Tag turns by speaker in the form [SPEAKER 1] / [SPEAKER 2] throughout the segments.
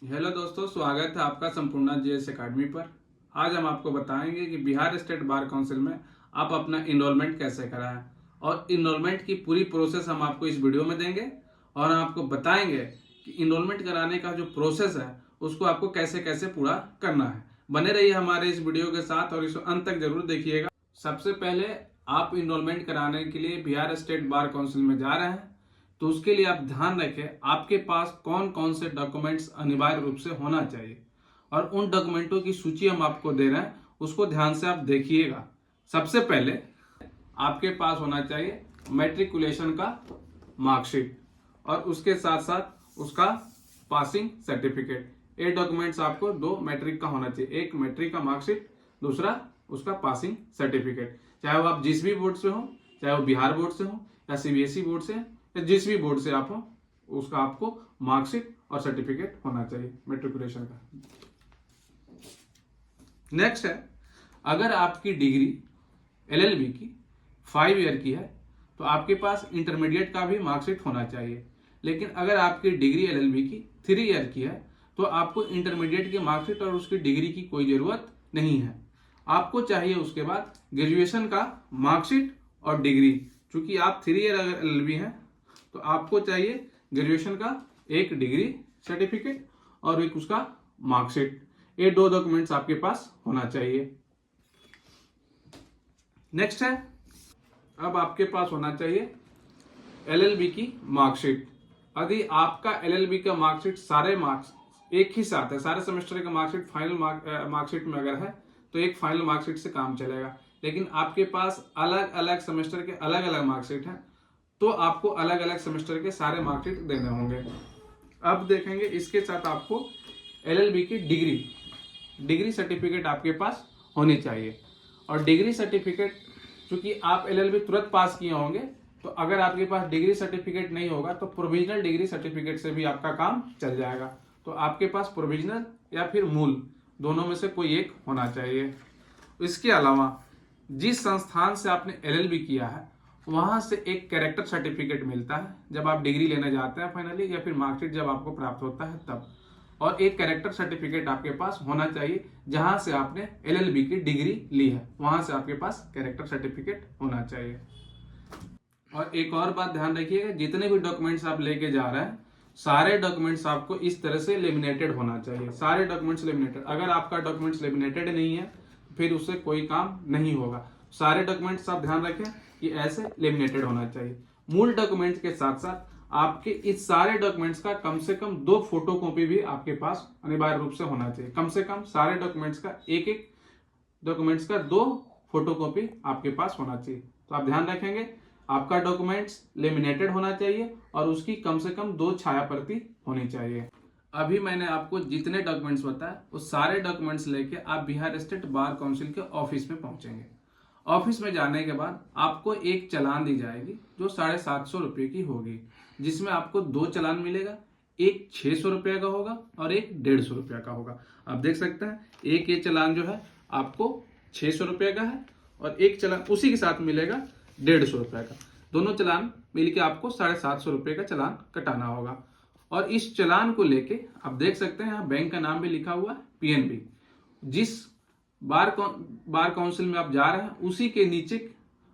[SPEAKER 1] Hello दोस्तों, स्वागत है आपका संपूर्ण जीएस एकेडमी पर। आज हम आपको बताएंगे कि बिहार स्टेट बार काउंसिल में आप अपना इनरोलमेंट कैसे कराएं और इनरोलमेंट की पूरी प्रोसेस हम आपको इस वीडियो में देंगे और हम आपको बताएंगे कि इनरोलमेंट कराने का जो प्रोसेस है उसको आपको कैसे कैसे पूरा करना है। बने रहिए हमारे इस वीडियो के साथ और इसको अंत तक जरूर देखिएगा। सबसे पहले आप इनरोलमेंट कराने के लिए बिहार स्टेट बार काउंसिल में जा रहे हैं तो उसके लिए आप ध्यान रखें आपके पास कौन कौन से डॉक्यूमेंट्स अनिवार्य रूप से होना चाहिए और उन डॉक्यूमेंटों की सूची हम आपको दे रहे हैं, उसको ध्यान से आप देखिएगा। सबसे पहले आपके पास होना चाहिए मैट्रिकुलेशन का मार्कशीट और उसके साथ साथ उसका पासिंग सर्टिफिकेट। ये डॉक्यूमेंट्स आपको दो मैट्रिक का होना चाहिए, एक मैट्रिक का मार्कशीट, दूसरा उसका पासिंग सर्टिफिकेट। चाहे वो आप जिस भी बोर्ड से हो, चाहे वो बिहार बोर्ड से हो या सीबीएसई बोर्ड से या जिस भी बोर्ड से आप हो, उसका आपको मार्कशीट और सर्टिफिकेट होना चाहिए मैट्रिकुलेशन का। नेक्स्ट है, अगर आपकी डिग्री एलएलबी की 5 ईयर की है तो आपके पास इंटरमीडिएट का भी मार्कशीट होना चाहिए। लेकिन अगर आपकी डिग्री एलएलबी की 3 ईयर की है तो आपको इंटरमीडिएट की मार्कशीट और उसकी डिग्री की कोई जरूरत नहीं है। आपको चाहिए उसके बाद ग्रेजुएशन का मार्कशीट और डिग्री। चूंकि आप 3 ईयर अगर एलएलबी हैं तो आपको चाहिए ग्रेजुएशन का एक डिग्री सर्टिफिकेट और एक उसका मार्कशीट। ये दो डॉक्यूमेंट्स आपके पास होना चाहिए। नेक्स्ट है, अब आपके पास होना चाहिए एलएलबी की मार्कशीट। यदि आपका एलएलबी का मार्कशीट सारे मार्क्स एक ही साथ है, सारे सेमेस्टर का मार्कशीट फाइनल मार्कशीट में अगर है तो एक फाइनल मार्कशीट से काम चलेगा। लेकिन आपके पास अलग अलग सेमेस्टर के अलग अलग मार्कशीट हैं तो आपको अलग अलग सेमेस्टर के सारे मार्कशीट देने होंगे। अब देखेंगे इसके साथ आपको एलएलबी की डिग्री सर्टिफिकेट आपके पास होनी चाहिए। और डिग्री सर्टिफिकेट, चूंकि आप एलएलबी तुरंत पास किए होंगे तो अगर आपके पास डिग्री सर्टिफिकेट नहीं होगा तो प्रोविजनल डिग्री सर्टिफिकेट से भी आपका काम चल जाएगा। तो आपके पास प्रोविजनल या फिर मूल दोनों में से कोई एक होना चाहिए। इसके अलावा जिस संस्थान से आपने एलएलबी किया है वहां से एक कैरेक्टर सर्टिफिकेट मिलता है जब आप डिग्री लेने जाते हैं फाइनली, या फिर मार्कशीट जब आपको प्राप्त होता है तब। और एक कैरेक्टर सर्टिफिकेट आपके पास होना चाहिए जहां से आपने एलएलबी की डिग्री ली है, वहां से आपके पास कैरेक्टर सर्टिफिकेट होना चाहिए। और एक और बात ध्यान रखिएगा, जितने भी डॉक्यूमेंट्स आप लेके जा रहे हैं सारे डॉक्यूमेंट्स आपको इस तरह से लेमिनेटेड होना चाहिए। सारे डॉक्यूमेंट्स लेमिनेटेड, अगर आपका डॉक्यूमेंट्स लेमिनेटेड नहीं है फिर उससे कोई काम नहीं होगा। सारे डॉक्यूमेंट्स आप ध्यान रखें कि ऐसे लेमिनेटेड होना चाहिए। मूल डॉक्यूमेंट्स के साथ साथ आपके इस सारे डॉक्यूमेंट्स का कम से कम 2 फोटो कॉपी भी आपके पास अनिवार्य रूप से होना चाहिए। कम से कम सारे डॉक्यूमेंट्स का एक डॉक्यूमेंट्स का 2 फोटो कॉपी आपके पास होना चाहिए। तो आप ध्यान रखेंगे आपका डॉक्यूमेंट्स लेमिनेटेड होना चाहिए और उसकी कम से कम 2 छाया प्रति होनी चाहिए। अभी मैंने आपको जितने डॉक्यूमेंट्स बताए उस सारे डॉक्यूमेंट्स लेके आप बिहार स्टेट बार काउंसिल के ऑफिस में पहुंचेंगे। ऑफिस में जाने के बाद आपको एक चालान दी जाएगी जो 750 रुपये की होगी, जिसमें आपको 2 चालान मिलेगा, एक 600 रुपये का होगा और एक 150 रुपये का होगा। आप देख सकते हैं एक ये चालान जो है आपको 600 रुपये का है और एक चालान उसी के साथ मिलेगा 150 रुपये का। दोनों चालान मिलके आपको 750 रुपये का चालान कटाना होगा। और इस चालान को लेके आप देख सकते हैं यहाँ बैंक का नाम भी लिखा हुआ है पीएनबी। जिस बार काउंसिल में आप जा रहे हैं उसी के नीचे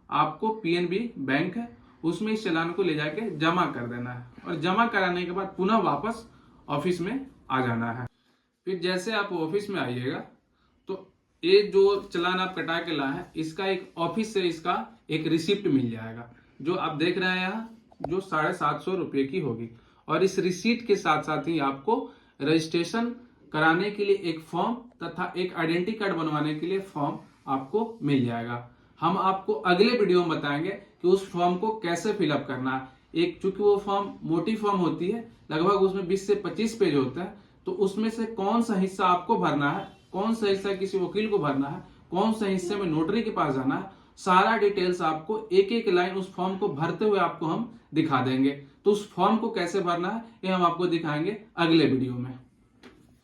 [SPEAKER 1] आपको पीएनबी बैंक है, उसमें इस चालान को ले जाके जमा कर देना है और जमा कराने के बाद पुनः वापस ऑफिस में आ जाना है। फिर जैसे आप ऑफिस में आइएगा तो ये जो चालान आप कटा के लाए हैं इसका एक ऑफिस से इसका एक रिसिप्ट मिल जाएगा जो आप देख रहे हैं यहाँ, जो 750 रुपये की होगी। और इस रिसीट के साथ साथ ही आपको रजिस्ट्रेशन कराने के लिए एक फॉर्म तथा एक आइडेंटिटी कार्ड बनवाने के लिए फॉर्म आपको मिल जाएगा। हम आपको अगले वीडियो में बताएंगे कि उस फॉर्म को कैसे फिलअप करना है। एक चूंकि वो फॉर्म मोटी फॉर्म होती है, लगभग उसमें 20 से 25 पेज होते हैं, तो उसमें से कौन सा हिस्सा आपको भरना है, कौन सा हिस्सा किसी वकील को भरना है, कौन सा हिस्से में नोटरी के पास जाना है, सारा डिटेल्स आपको एक एक लाइन उस फॉर्म को भरते हुए आपको हम दिखा देंगे। तो उस फॉर्म को कैसे भरना है ये हम आपको दिखाएंगे अगले वीडियो में।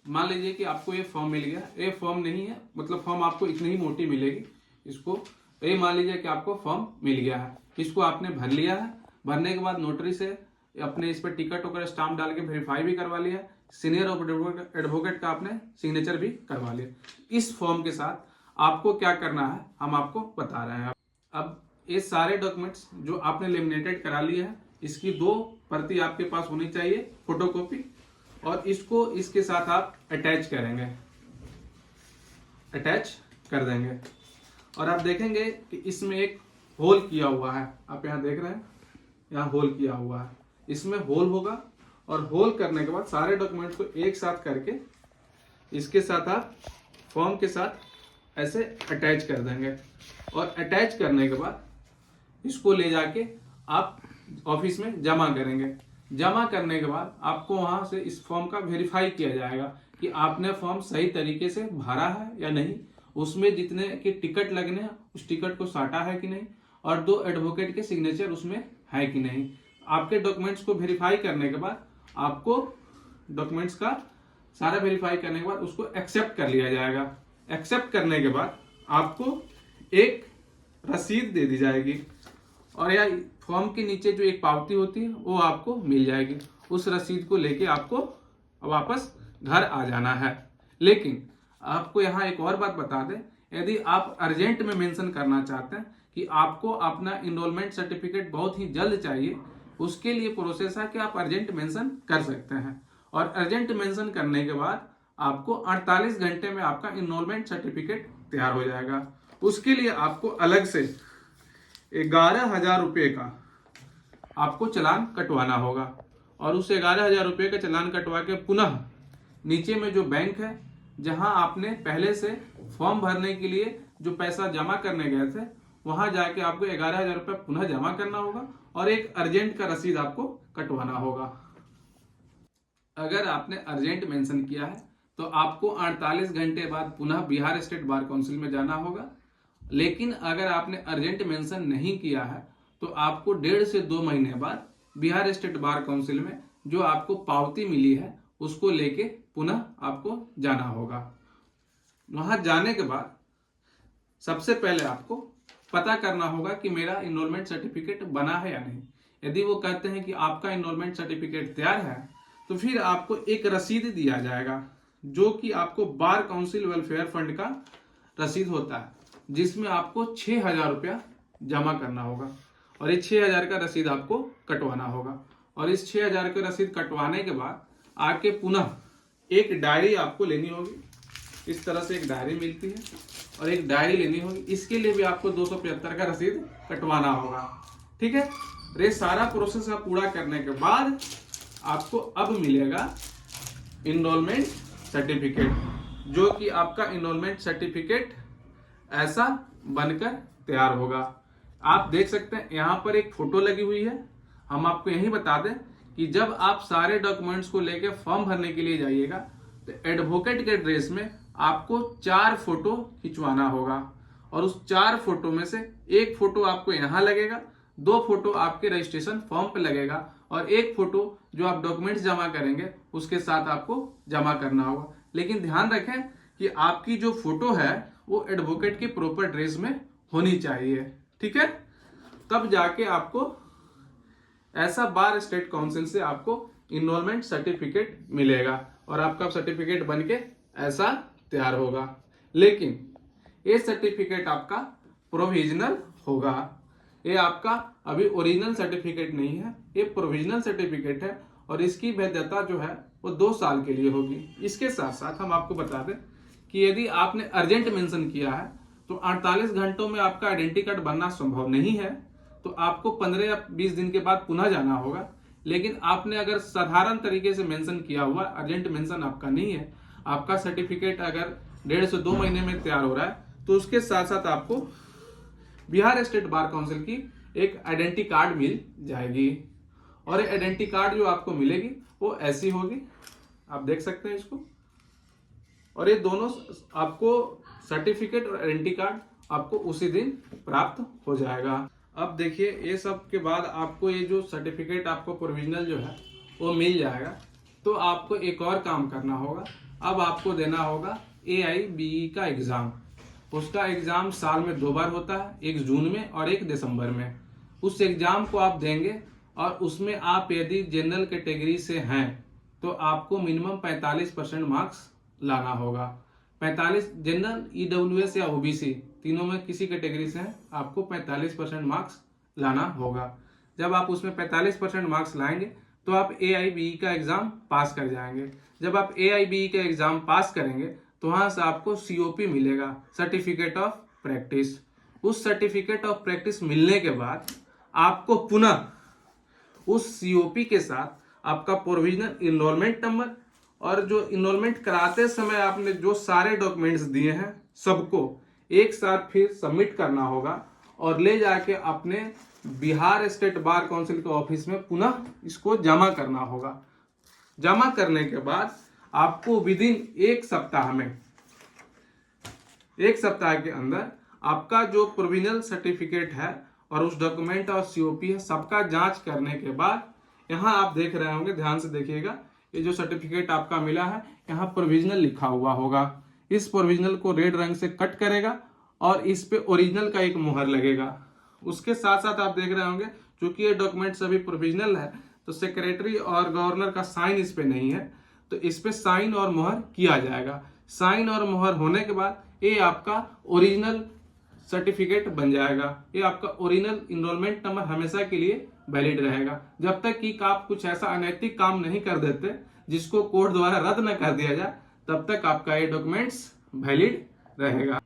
[SPEAKER 1] मान लीजिए कि आपको ये फॉर्म मिल गया, ये फॉर्म नहीं है, मतलब फॉर्म आपको इतनी ही मोटी मिलेगी। इसको ये मान लीजिए कि आपको फॉर्म मिल गया है, इसको आपने भर लिया है। भरने के बाद नोटरी से अपने इस पर टिकट वगैरह स्टाम्प डाल के वेरीफाई भी करवा लिया। सीनियर एडवोकेट का आपने सिग्नेचर भी करवा लिया। इस फॉर्म के साथ आपको क्या करना है हम आपको बता रहे हैं। अब ये सारे डॉक्यूमेंट्स जो आपने लेमिनेटेड करा लिए हैं, इसकी 2 प्रति आपके पास होनी चाहिए, फोटोकॉपी, और इसको इसके साथ आप अटैच करेंगे, अटैच कर देंगे। और आप देखेंगे कि इसमें एक होल किया हुआ है, आप यहाँ देख रहे हैं, यहाँ होल किया हुआ है, इसमें होल होगा। और होल करने के बाद सारे डॉक्यूमेंट्स को एक साथ करके इसके साथ आप फॉर्म के साथ ऐसे अटैच कर देंगे। और अटैच करने के बाद इसको ले जाके आप ऑफिस में जमा करेंगे। जमा करने के बाद आपको वहां से इस फॉर्म का वेरीफाई किया जाएगा कि आपने फॉर्म सही तरीके से भरा है या नहीं, उसमें जितने के टिकट लगने हैं उस टिकट को साटा है कि नहीं, और 2 एडवोकेट के सिग्नेचर उसमें है कि नहीं। आपके डॉक्यूमेंट्स को वेरीफाई करने के बाद आपको डॉक्यूमेंट्स का सारा वेरीफाई करने के बाद उसको एक्सेप्ट कर लिया जाएगा। एक्सेप्ट करने के बाद आपको एक रसीद दे दी जाएगी, और या फॉर्म के नीचे जो एक पावती होती है वो आपको मिल जाएगी। उस रसीद को लेके आपको वापस घर आ जाना है। लेकिन आपको यहाँ एक और बात बता दें, यदि आप अर्जेंट में मेंशन करना चाहते हैं कि आपको अपना इनरोलमेंट सर्टिफिकेट बहुत ही जल्द चाहिए, उसके लिए प्रोसेस है कि आप अर्जेंट मेंशन कर सकते हैं। और अर्जेंट मेंशन करने के बाद आपको 48 घंटे में आपका इनरोलमेंट सर्टिफिकेट तैयार हो जाएगा। उसके लिए आपको अलग से 11,000 रुपये का आपको चालान कटवाना होगा। और उस 11,000 रुपये का चालान कटवा के पुनः नीचे में जो बैंक है जहां आपने पहले से फॉर्म भरने के लिए जो पैसा जमा करने गए थे, वहां जाके आपको 11,000 रुपये पुनः जमा करना होगा और एक अर्जेंट का रसीद आपको कटवाना होगा। अगर आपने अर्जेंट मेंशन किया है तो आपको 48 घंटे बाद पुनः बिहार स्टेट बार काउंसिल में जाना होगा। लेकिन अगर आपने अर्जेंट मेंशन नहीं किया है तो आपको 1.5 से 2 महीने बाद बिहार स्टेट बार काउंसिल में जो आपको पावती मिली है उसको लेके पुनः आपको जाना होगा। वहां जाने के बाद सबसे पहले आपको पता करना होगा कि मेरा इनरोलमेंट सर्टिफिकेट बना है या नहीं। यदि वो कहते हैं कि आपका इनरोलमेंट सर्टिफिकेट तैयार है तो फिर आपको एक रसीद दिया जाएगा, जो कि आपको बार काउंसिल वेलफेयर फंड का रसीद होता है, जिसमें आपको 6,000 रुपया जमा करना होगा। और इस 6,000 का रसीद आपको कटवाना होगा। और इस 6,000 का रसीद कटवाने के बाद आके पुनः एक डायरी आपको लेनी होगी। इस तरह से एक डायरी मिलती है और एक डायरी लेनी होगी। इसके लिए भी आपको 275 का रसीद कटवाना होगा। ठीक है, ये सारा प्रोसेस आप पूरा करने के बाद आपको अब मिलेगा इनरोलमेंट सर्टिफिकेट, जो कि आपका इनरोलमेंट सर्टिफिकेट ऐसा बनकर तैयार होगा। आप देख सकते हैं यहाँ पर एक फोटो लगी हुई है। हम आपको यही बता दें कि जब आप सारे डॉक्यूमेंट्स को लेकर फॉर्म भरने के लिए जाइएगा तो एडवोकेट के ड्रेस में आपको 4 फोटो खिंचवाना होगा। और उस 4 फोटो में से एक फोटो आपको यहाँ लगेगा, 2 फोटो आपके रजिस्ट्रेशन फॉर्म पे लगेगा और एक फोटो जो आप डॉक्यूमेंट्स जमा करेंगे उसके साथ आपको जमा करना होगा। लेकिन ध्यान रखें कि आपकी जो फोटो है वो एडवोकेट की प्रॉपर ड्रेस में होनी चाहिए। ठीक है, तब जाके आपको ऐसा बार स्टेट काउंसिल से आपको इनरोलमेंट सर्टिफिकेट मिलेगा और आपका सर्टिफिकेट बनके ऐसा तैयार होगा। लेकिन ये सर्टिफिकेट आपका प्रोविजनल होगा। ये आपका अभी ओरिजिनल सर्टिफिकेट नहीं है, ये प्रोविजनल सर्टिफिकेट है और इसकी वैधता जो है वो 2 साल के लिए होगी। इसके साथ साथ हम आपको बता दें कि यदि आपने अर्जेंट मेंशन किया है तो 48 घंटों में आपका आइडेंटिटी कार्ड बनना संभव नहीं है, तो आपको 15 या 20 दिन के बाद पुनः जाना होगा। लेकिन आपने अगर साधारण तरीके से मेंशन किया हुआ, अर्जेंट मेंशन आपका नहीं है, आपका सर्टिफिकेट अगर 1.5 से 2 महीने में तैयार हो रहा है, तो उसके साथ साथ आपको बिहार स्टेट बार काउंसिल की एक आइडेंटिटी कार्ड मिल जाएगी। और ये आइडेंटिटी कार्ड जो आपको मिलेगी वो ऐसी होगी, आप देख सकते हैं इसको। और ये दोनों आपको सर्टिफिकेट और आइडेंटिटी कार्ड आपको उसी दिन प्राप्त हो जाएगा। अब देखिए, ये सब के बाद आपको ये जो सर्टिफिकेट आपको प्रोविजनल जो है वो मिल जाएगा, तो आपको एक और काम करना होगा। अब आपको देना होगा AIBE का एग्जाम। उसका एग्जाम साल में 2 बार होता है, एक जून में और एक दिसंबर में। उस एग्जाम को आप देंगे और उसमें आप यदि जनरल कैटेगरी से हैं तो आपको मिनिमम 45% मार्क्स लाना होगा। 45 जनरल, ईडब्ल्यूएस या ओबीसी तीनों में किसी कैटेगरी से हैं, आपको 45% मार्क्स लाना होगा। जब आप उसमें 45% मार्क्स लाएंगे तो आप AIBE का एग्जाम पास कर जाएंगे। जब आप AIBE का एग्जाम पास करेंगे तो वहां से आपको COP मिलेगा, सर्टिफिकेट ऑफ प्रैक्टिस। उस सर्टिफिकेट ऑफ प्रैक्टिस मिलने के बाद आपको पुनः उस COP के साथ आपका प्रोविजनल इनरोलमेंट नंबर और जो इनरोलमेंट कराते समय आपने जो सारे डॉक्यूमेंट्स दिए हैं सबको एक साथ फिर सबमिट करना होगा और ले जाके अपने बिहार स्टेट बार काउंसिल के ऑफिस में पुनः इसको जमा करना होगा। जमा करने के बाद आपको विदिन एक सप्ताह के अंदर आपका जो प्रोविजनल सर्टिफिकेट है और उस डॉक्यूमेंट और COP है सबका जांच करने के बाद, यहाँ आप देख रहे होंगे, ध्यान से देखिएगा, ये जो सर्टिफिकेट आपका मिला है यहाँ प्रोविजनल लिखा हुआ होगा। इस प्रोविजनल को रेड रंग से कट करेगा और इस पे ओरिजिनल का एक मुहर लगेगा। उसके साथ साथ आप देख रहे होंगे क्योंकि ये डॉक्यूमेंट सभी प्रोविजनल है तो सेक्रेटरी और गवर्नर का साइन इस पे नहीं है, तो इस पे साइन और मुहर किया जाएगा। साइन और मुहर होने के बाद ये आपका ओरिजिनल सर्टिफिकेट बन जाएगा। ये आपका ओरिजिनल इनरोलमेंट नंबर हमेशा के लिए वैलिड रहेगा जब तक कि आप कुछ ऐसा अनैतिक काम नहीं कर देते जिसको कोर्ट द्वारा रद्द न कर दिया जाए, तब तक आपका ये डॉक्यूमेंट्स वैलिड रहेगा।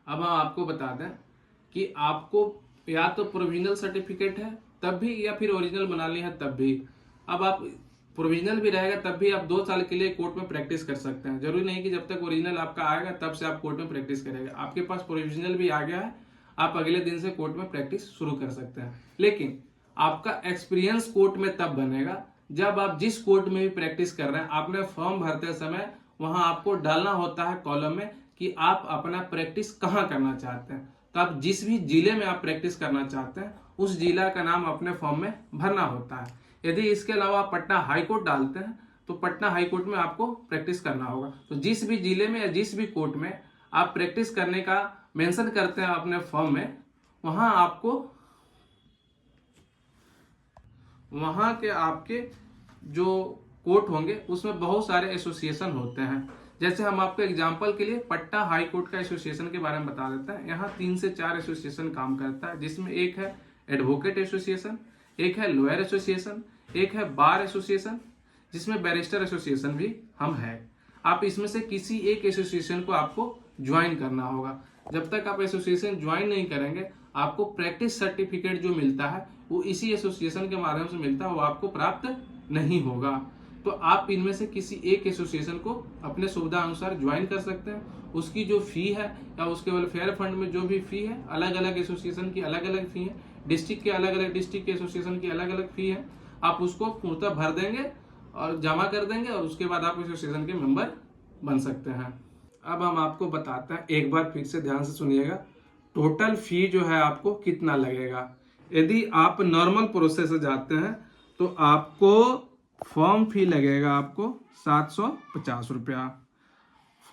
[SPEAKER 1] अब हम आपको बता दें कि आपको या तो प्रोविजनल सर्टिफिकेट है तब भी या फिर ओरिजिनल बना ली है तब भी। अब आप प्रोविजनल भी रहेगा तब भी आप 2 साल के लिए कोर्ट में प्रैक्टिस कर सकते हैं। जरूरी नहीं कि जब तक ओरिजिनल आपका आएगा तब से आप कोर्ट में प्रैक्टिस करेंगे। आपके पास प्रोविजनल भी आ गया है, आप अगले दिन से कोर्ट में प्रैक्टिस शुरू कर सकते हैं। लेकिन आपका एक्सपीरियंस कोर्ट में तब बनेगा जब आप जिस कोर्ट में भी प्रैक्टिस कर रहे हैं, आपने फॉर्म भरते समय वहां आपको डालना होता है कॉलम में कि आप अपना प्रैक्टिस कहाँ करना चाहते हैं। तो आप जिस भी जिले में आप प्रैक्टिस करना चाहते हैं उस जिला का नाम अपने फॉर्म में भरना होता है। यदि इसके अलावा आप पटना हाई कोर्ट डालते हैं तो पटना हाई कोर्ट में आपको प्रैक्टिस करना होगा। तो जिस भी जिले में या जिस भी कोर्ट में आप प्रैक्टिस करने का मेंशन करते हैं अपने फॉर्म में, वहां आपको वहां के आपके जो कोर्ट होंगे उसमें बहुत सारे एसोसिएशन होते हैं। जैसे हम आपको एग्जांपल के लिए पटना हाई कोर्ट का एसोसिएशन के बारे में बता देते हैं। यहाँ 3 से 4 एसोसिएशन काम करता है, जिसमें एक है एडवोकेट एसोसिएशन, एक है लॉयर एसोसिएशन, एक है बार एसोसिएशन, जिसमें बैरिस्टर एसोसिएशन भी हम है। आप इसमें से किसी एक एसोसिएशन को आपको ज्वाइन करना होगा। जब तक आप एसोसिएशन ज्वाइन नहीं करेंगे आपको प्रैक्टिस सर्टिफिकेट जो मिलता है वो इसी एसोसिएशन के माध्यम से मिलता है, वो आपको प्राप्त नहीं होगा। तो आप इनमें से किसी एक एसोसिएशन को अपने सुविधा अनुसार ज्वाइन कर सकते हैं। उसकी जो फी है या उसके वेलफेयर फंड में जो भी फी है, अलग अलग एसोसिएशन की अलग अलग फी है, डिस्ट्रिक्ट के अलग अलग डिस्ट्रिक्ट के एसोसिएशन की अलग अलग फी है। आप उसको पूर्णतः भर देंगे और जमा कर देंगे और उसके बाद आप एसोसिएशन के मेंबर बन सकते हैं। अब हम आपको बताते हैं, एक बार फिर से ध्यान से सुनिएगा, टोटल फी जो है आपको कितना लगेगा। यदि आप नॉर्मल प्रोसेस से जाते हैं तो आपको फॉर्म फी लगेगा आपको 750 रुपया।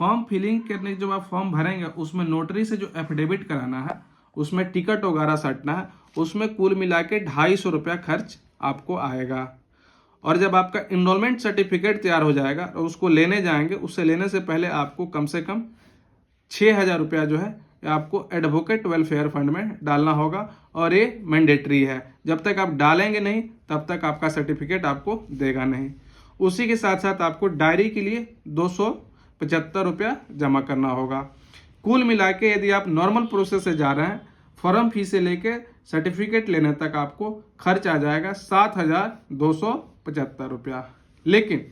[SPEAKER 1] फॉर्म फिलिंग करने के जब आप फॉर्म भरेंगे उसमें नोटरी से जो एफिडेविट कराना है, उसमें टिकट वगैरह सटना है, उसमें कुल मिला के 250 रुपया खर्च आपको आएगा। और जब आपका इनरोलमेंट सर्टिफिकेट तैयार हो जाएगा और उसको लेने जाएंगे, उससे लेने से पहले आपको कम से कम 6000 रुपया जो है आपको एडवोकेट वेलफेयर फंड में डालना होगा और ये मैंडेटरी है। जब तक आप डालेंगे नहीं तब तक आपका सर्टिफिकेट आपको देगा नहीं। उसी के साथ साथ आपको डायरी के लिए 275 रुपया जमा करना होगा। कुल मिला के यदि आप नॉर्मल प्रोसेस से जा रहे हैं, फॉर्म फी से लेके सर्टिफिकेट लेने तक आपको खर्च आ जाएगा 7275 रुपया। लेकिन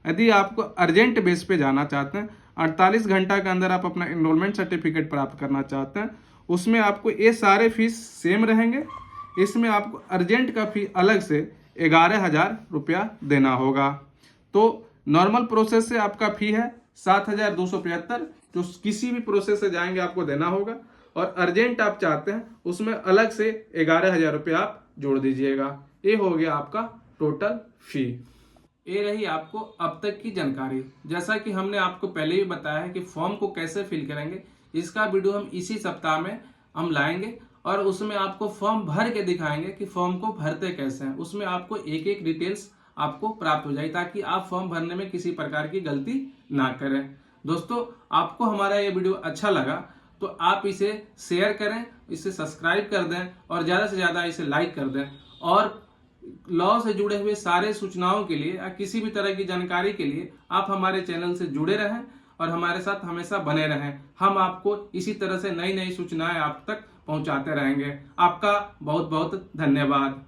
[SPEAKER 1] यदि आपको अर्जेंट बेस पे जाना चाहते हैं, 48 घंटा के अंदर आप अपना एनरोलमेंट सर्टिफिकेट प्राप्त करना चाहते हैं, उसमें आपको ये सारे फीस सेम रहेंगे। इसमें आपको अर्जेंट का फी अलग से 11,000 रुपया देना होगा। तो नॉर्मल प्रोसेस से आपका फी है 7,275, जो किसी भी प्रोसेस से जाएंगे आपको देना होगा। और अर्जेंट आप चाहते हैं उसमें अलग से 11,000 रुपया आप जोड़ दीजिएगा। ये हो गया आपका टोटल फी। ये रही आपको अब तक की जानकारी। जैसा कि हमने आपको पहले ही बताया है कि फॉर्म को कैसे फिल करेंगे, इसका वीडियो हम इसी सप्ताह में हम लाएंगे और उसमें आपको फॉर्म भर के दिखाएंगे कि फॉर्म को भरते कैसे हैं। उसमें आपको एक एक डिटेल्स आपको प्राप्त हो जाए, ताकि आप फॉर्म भरने में किसी प्रकार की गलती ना करें। दोस्तों, आपको हमारा ये वीडियो अच्छा लगा तो आप इसे शेयर करें, इसे सब्सक्राइब कर दें और ज़्यादा से ज़्यादा इसे लाइक कर दें। और लॉ से जुड़े हुए सारे सूचनाओं के लिए या किसी भी तरह की जानकारी के लिए आप हमारे चैनल से जुड़े रहें और हमारे साथ हमेशा बने रहें। हम आपको इसी तरह से नई नई सूचनाएं आप तक पहुंचाते रहेंगे। आपका बहुत बहुत धन्यवाद।